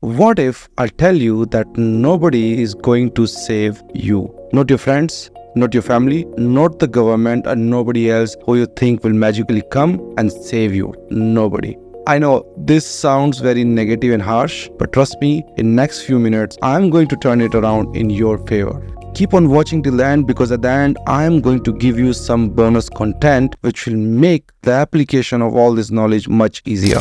What if I tell you that nobody is going to save you? Not your friends, not your family, not the government, and nobody else who you think will magically come and save you. Nobody. I know this sounds very negative and harsh, but trust me, in next few minutes, I'm going to turn it around in your favor. Keep on watching till the end, because at the end, I am going to give you some bonus content which will make the application of all this knowledge much easier.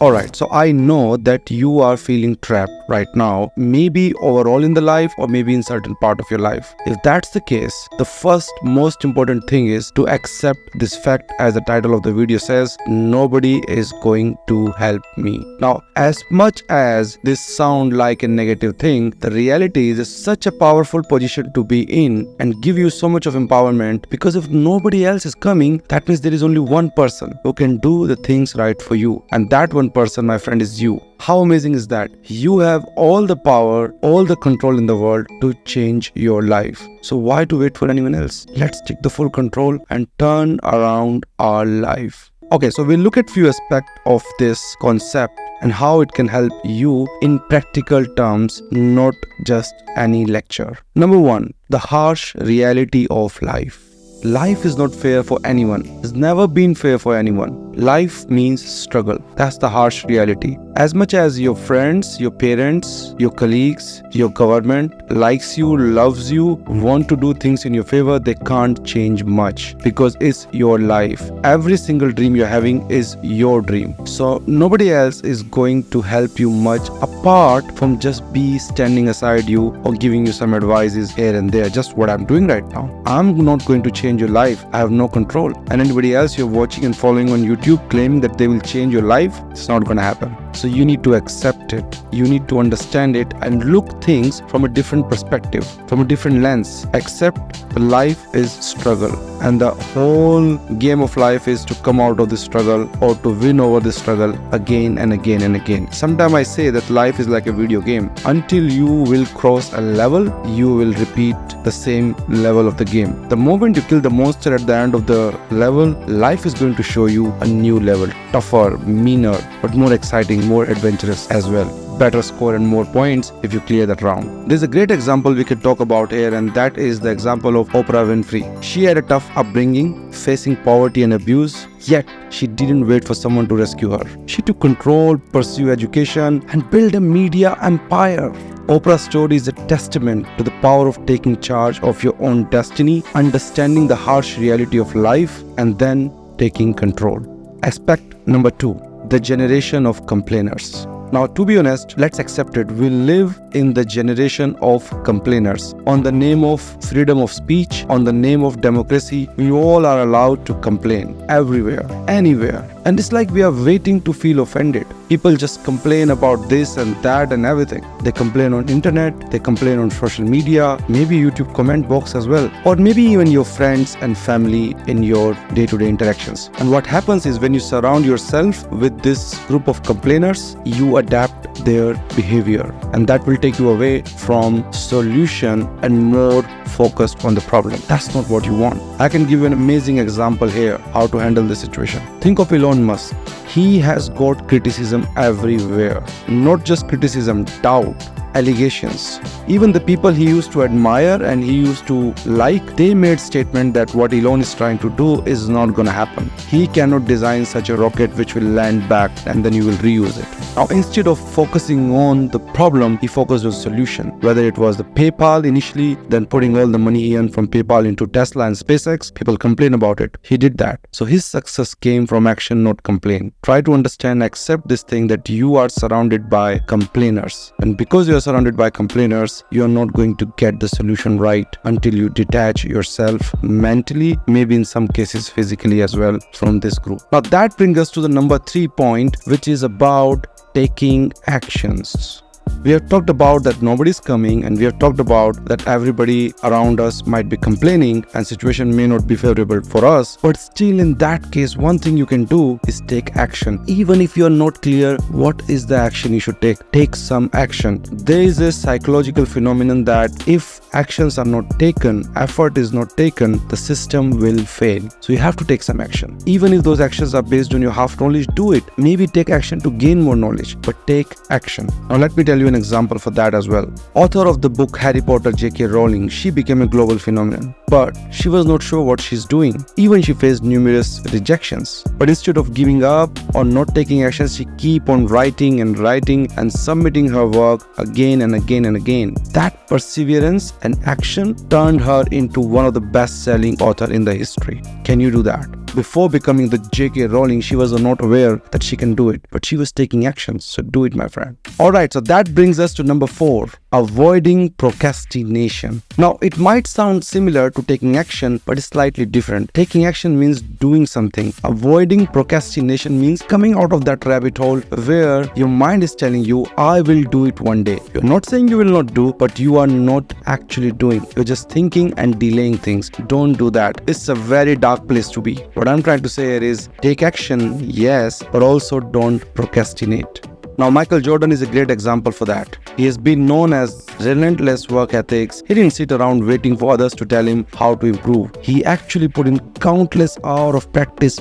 Alright, so I know that you are feeling trapped right now, maybe overall in the life or maybe in certain part of your life. If that's the case, the first most important thing is to accept this fact. As the title of the video says, nobody is going to help me. Now, as much as this sounds like a negative thing, the reality is such a powerful position to be in and give you so much of empowerment, because if nobody else is coming, that means there is only one person who can do the things right for you, and that one person, my friend, is you. How amazing is that? You have all the power, all the control in the world to change your life. So why to wait for anyone else? Let's take the full control and turn around our life. Okay, so we'll look at few aspects of this concept and how it can help you in practical terms, not just any lecture. Number one, the harsh reality of life. Life is not fair for anyone. It's never been fair for anyone. Life means struggle. That's the harsh reality. As much as your friends, your parents, your colleagues, your government likes you, loves you, want to do things in your favor, they can't change much because it's your life. Every single dream you're having is your dream. So nobody else is going to help you much apart from just be standing aside you or giving you some advices here and there. Just what I'm doing right now. I'm not going to change your life. I have no control. And anybody else you're watching and following on YouTube claiming that they will change your life, it's not going to happen. So you need to accept it. You need to understand it and look things from a different perspective, from a different lens. Accept life is struggle, and the whole game of life is to come out of the struggle or to win over the struggle again and again and again. Sometimes I say that life is like a video game. Until you will cross a level, you will repeat the same level of the game. The moment you kill the monster at the end of the level, life is going to show you a new level, tougher, meaner, but more exciting, more adventurous as well. Better score and more points if you clear that round. There's a great example we could talk about here, and that is the example of Oprah Winfrey. She had a tough upbringing, facing poverty and abuse, yet she didn't wait for someone to rescue her. She took control, pursued education, and built a media empire. Oprah's story is a testament to the power of taking charge of your own destiny, understanding the harsh reality of life, and then taking control. Aspect number two, the generation of complainers. Now, to be honest, let's accept it. We live in the generation of complainers. On the name of freedom of speech, on the name of democracy, we all are allowed to complain everywhere, anywhere. And it's like we are waiting to feel offended. People just complain about this and that and everything. They complain on internet, they complain on social media, maybe YouTube comment box as well, or maybe even your friends and family in your day-to-day interactions. And what happens is when you surround yourself with this group of complainers, you adapt their behavior, and that will take you away from solution and more focused on the problem. That's not what you want. I can give you an amazing example here how to handle this situation. Think of Elon Musk. He has got criticism everywhere. Not just criticism, doubt, allegations. Even the people he used to admire and he used to like, they made statement that what Elon is trying to do is not gonna happen. He cannot design such a rocket which will land back and then you will reuse it. Now, instead of focusing on the problem, he focused on solution. Whether it was the PayPal initially, then putting all the money he earned from PayPal into Tesla and SpaceX, people complain about it. He did that. So his success came from action, not complaint. Try to understand, accept this thing that you are surrounded by complainers. And because you are surrounded by complainers, you are not going to get the solution right until you detach yourself mentally, maybe in some cases physically as well, from this group. Now that brings us to the number 3 point, which is about taking actions. We have talked about that nobody's coming, and we have talked about that everybody around us might be complaining and situation may not be favorable for us. But still, in that case, one thing you can do is take action. Even if you are not clear what is the action you should take some action. There is a psychological phenomenon that if actions are not taken, effort is not taken, the system will fail. So you have to take some action. Even if those actions are based on your half knowledge, do it. Maybe take action to gain more knowledge, but take action. Now let me tell you an example for that as well. Author of the book Harry Potter, J.K. Rowling, she became a global phenomenon, but she was not sure what she's doing. Even she faced numerous rejections. But instead of giving up or not taking actions, she keep on writing and submitting her work again and again and again. That perseverance and action turned her into one of the best-selling authors in the history. Can you do that? Before becoming the J.K. Rowling, she was not aware that she can do it, but she was taking actions. So do it, my friend. Alright, so that brings us to number 4, avoiding procrastination. Now, it might sound similar to taking action, but it's slightly different. Taking action means doing something. Avoiding procrastination means coming out of that rabbit hole where your mind is telling you, I will do it one day. You're not saying you will not do, but you are not actually doing. You're just thinking and delaying things. Don't do that. It's a very dark place to be. What I'm trying to say here is take action, yes, but also don't procrastinate. Now, Michael Jordan is a great example for that. He has been known as relentless work ethics. He didn't sit around waiting for others to tell him how to improve. He actually put in countless hours of practice,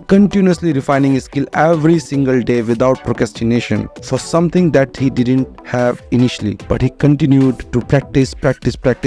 continuously refining his skill every single day without procrastination for something that he didn't have initially. But he continued to practice,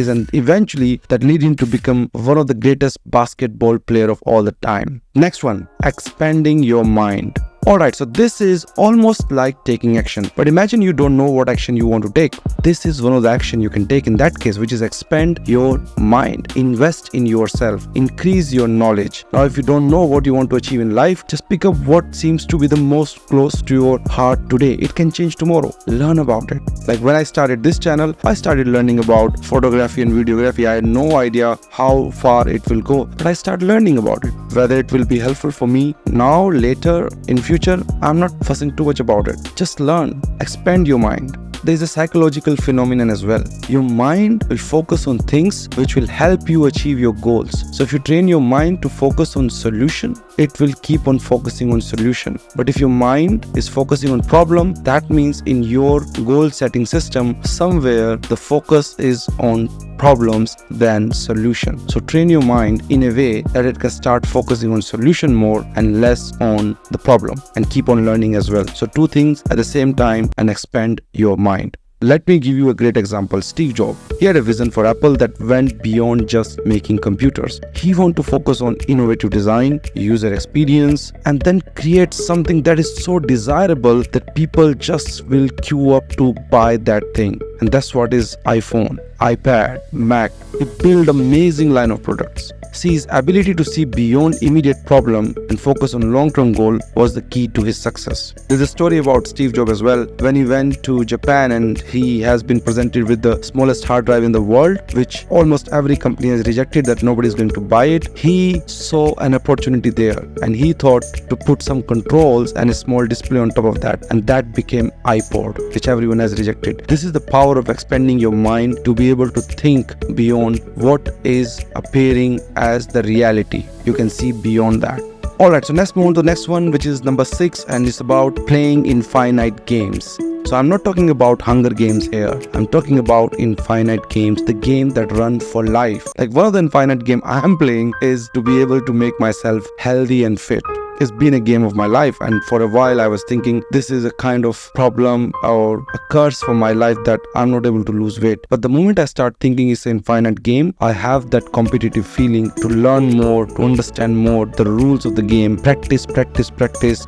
and eventually that led him to become one of the greatest basketball player of all the time. Next one, expanding your mind. Alright, so this is almost like taking action. But imagine you don't know what action you want to take. This is one of the action you can take in that case, which is expand your mind. Invest in yourself. Increase your knowledge. Now, if you don't know what you want to achieve in life, just pick up what seems to be the most close to your heart today. It can change tomorrow. Learn about it. Like when I started this channel, I started learning about photography and videography. I had no idea how far it will go, but I started learning about it. Whether it will be helpful for me now, later, in future, I'm not fussing too much about it. Just learn, expand your mind. There is a psychological phenomenon as well. Your mind will focus on things which will help you achieve your goals. So if you train your mind to focus on solution, it will keep on focusing on solution. But if your mind is focusing on problem, that means in your goal setting system, somewhere the focus is on problems than solution. So train your mind in a way that it can start focusing on solution more and less on the problem, and keep on learning as well. So two things at the same time and expand your mind. Let me give you a great example. Steve Jobs. He had a vision for Apple that went beyond just making computers. He wanted to focus on innovative design, user experience, and then create something that is so desirable that people just will queue up to buy that thing. And that's what is iPhone, iPad, Mac. He built an amazing line of products. See, his ability to see beyond immediate problem and focus on long-term goal was the key to his success. There's a story about Steve Jobs as well. When he went to Japan and he has been presented with the smallest hard drive in the world, which almost every company has rejected, that nobody is going to buy it. He saw an opportunity there and he thought to put some controls and a small display on top of that, and that became iPod, which everyone has rejected. This is the power of expanding your mind to be able to think beyond what is appearing as the reality. You can see beyond that. Alright, so let's move on to the next one, which is number 6, and it's about playing infinite games. So I'm not talking about Hunger Games here. I'm talking about infinite games, the game that run for life. Like one of the infinite game I am playing is to be able to make myself healthy and fit. It's been a game of my life, and for a while I was thinking this is a kind of problem or a curse for my life that I'm not able to lose weight. But the moment I start thinking it's an infinite game, I have that competitive feeling to learn more, to understand more the rules of the game, practice,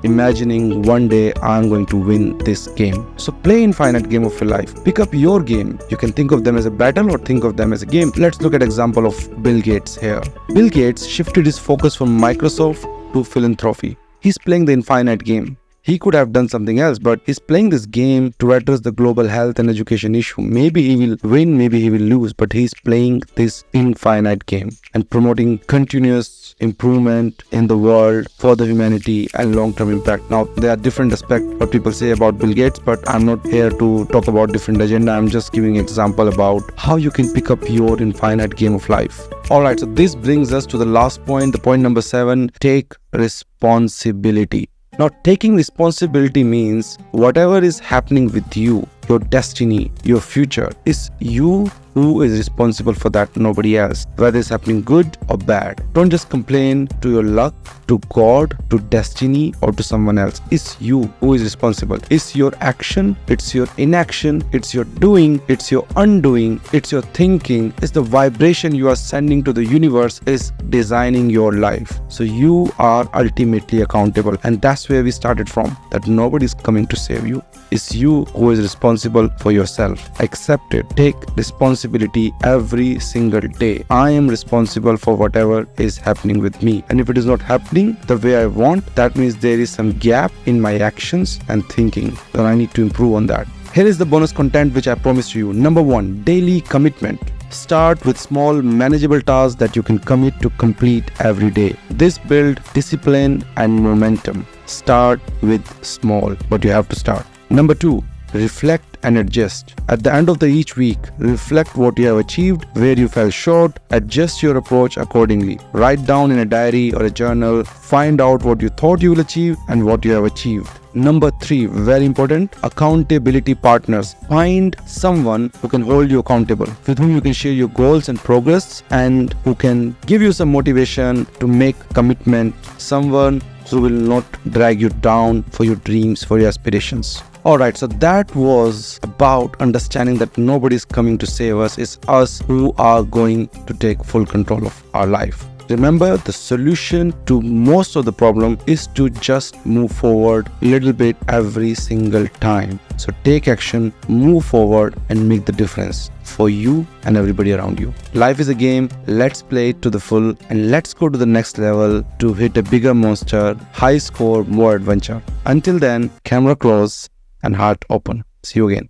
imagining one day I'm going to win this game. So play infinite game of your life. Pick up your game. You can think of them as a battle or think of them as a game. Let's look at example of Bill Gates here. Bill Gates shifted his focus from Microsoft to philanthropy. He's playing the infinite game. He could have done something else, but he's playing this game to address the global health and education issue. Maybe he will win, maybe he will lose, but he's playing this infinite game and promoting continuous improvement in the world for the humanity and long-term impact. Now, there are different aspects what people say about Bill Gates, but I'm not here to talk about different agenda. I'm just giving an example about how you can pick up your infinite game of life. Alright, so this brings us to the last point, the point number 7, take responsibility. Now, taking responsibility means whatever is happening with you, your destiny, your future, is you who is responsible for that, nobody else. Whether it's happening good or bad. Don't just complain to your luck, to God, to destiny, or to someone else. It's you who is responsible. It's your action, it's your inaction, it's your doing, it's your undoing, it's your thinking, it's the vibration you are sending to the universe is designing your life. So you are ultimately accountable, and that's where we started from, that nobody's coming to save you. It's you who is responsible for yourself. Accept it. Take responsibility every single day. I am responsible for whatever is happening with me. And if it is not happening the way I want, that means there is some gap in my actions and thinking. Then I need to improve on that. Here is the bonus content which I promised you. Number 1, daily commitment. Start with small manageable tasks that you can commit to complete every day. This builds discipline and momentum. Start with small, but you have to start. Number 2, reflect and adjust. At the end of each week, reflect what you have achieved, where you fell short, adjust your approach accordingly. Write down in a diary or a journal, find out what you thought you will achieve and what you have achieved. Number 3, very important, accountability partners. Find someone who can hold you accountable, with whom you can share your goals and progress, and who can give you some motivation to make commitment. Someone who will not drag you down for your dreams, for your aspirations. Alright, so that was about understanding that nobody is coming to save us. It's us who are going to take full control of our life. Remember, the solution to most of the problem is to just move forward a little bit every single time. So take action, move forward, and make the difference for you and everybody around you. Life is a game. Let's play it to the full, and let's go to the next level to hit a bigger monster, high score, more adventure. Until then, camera close and heart open. See you again.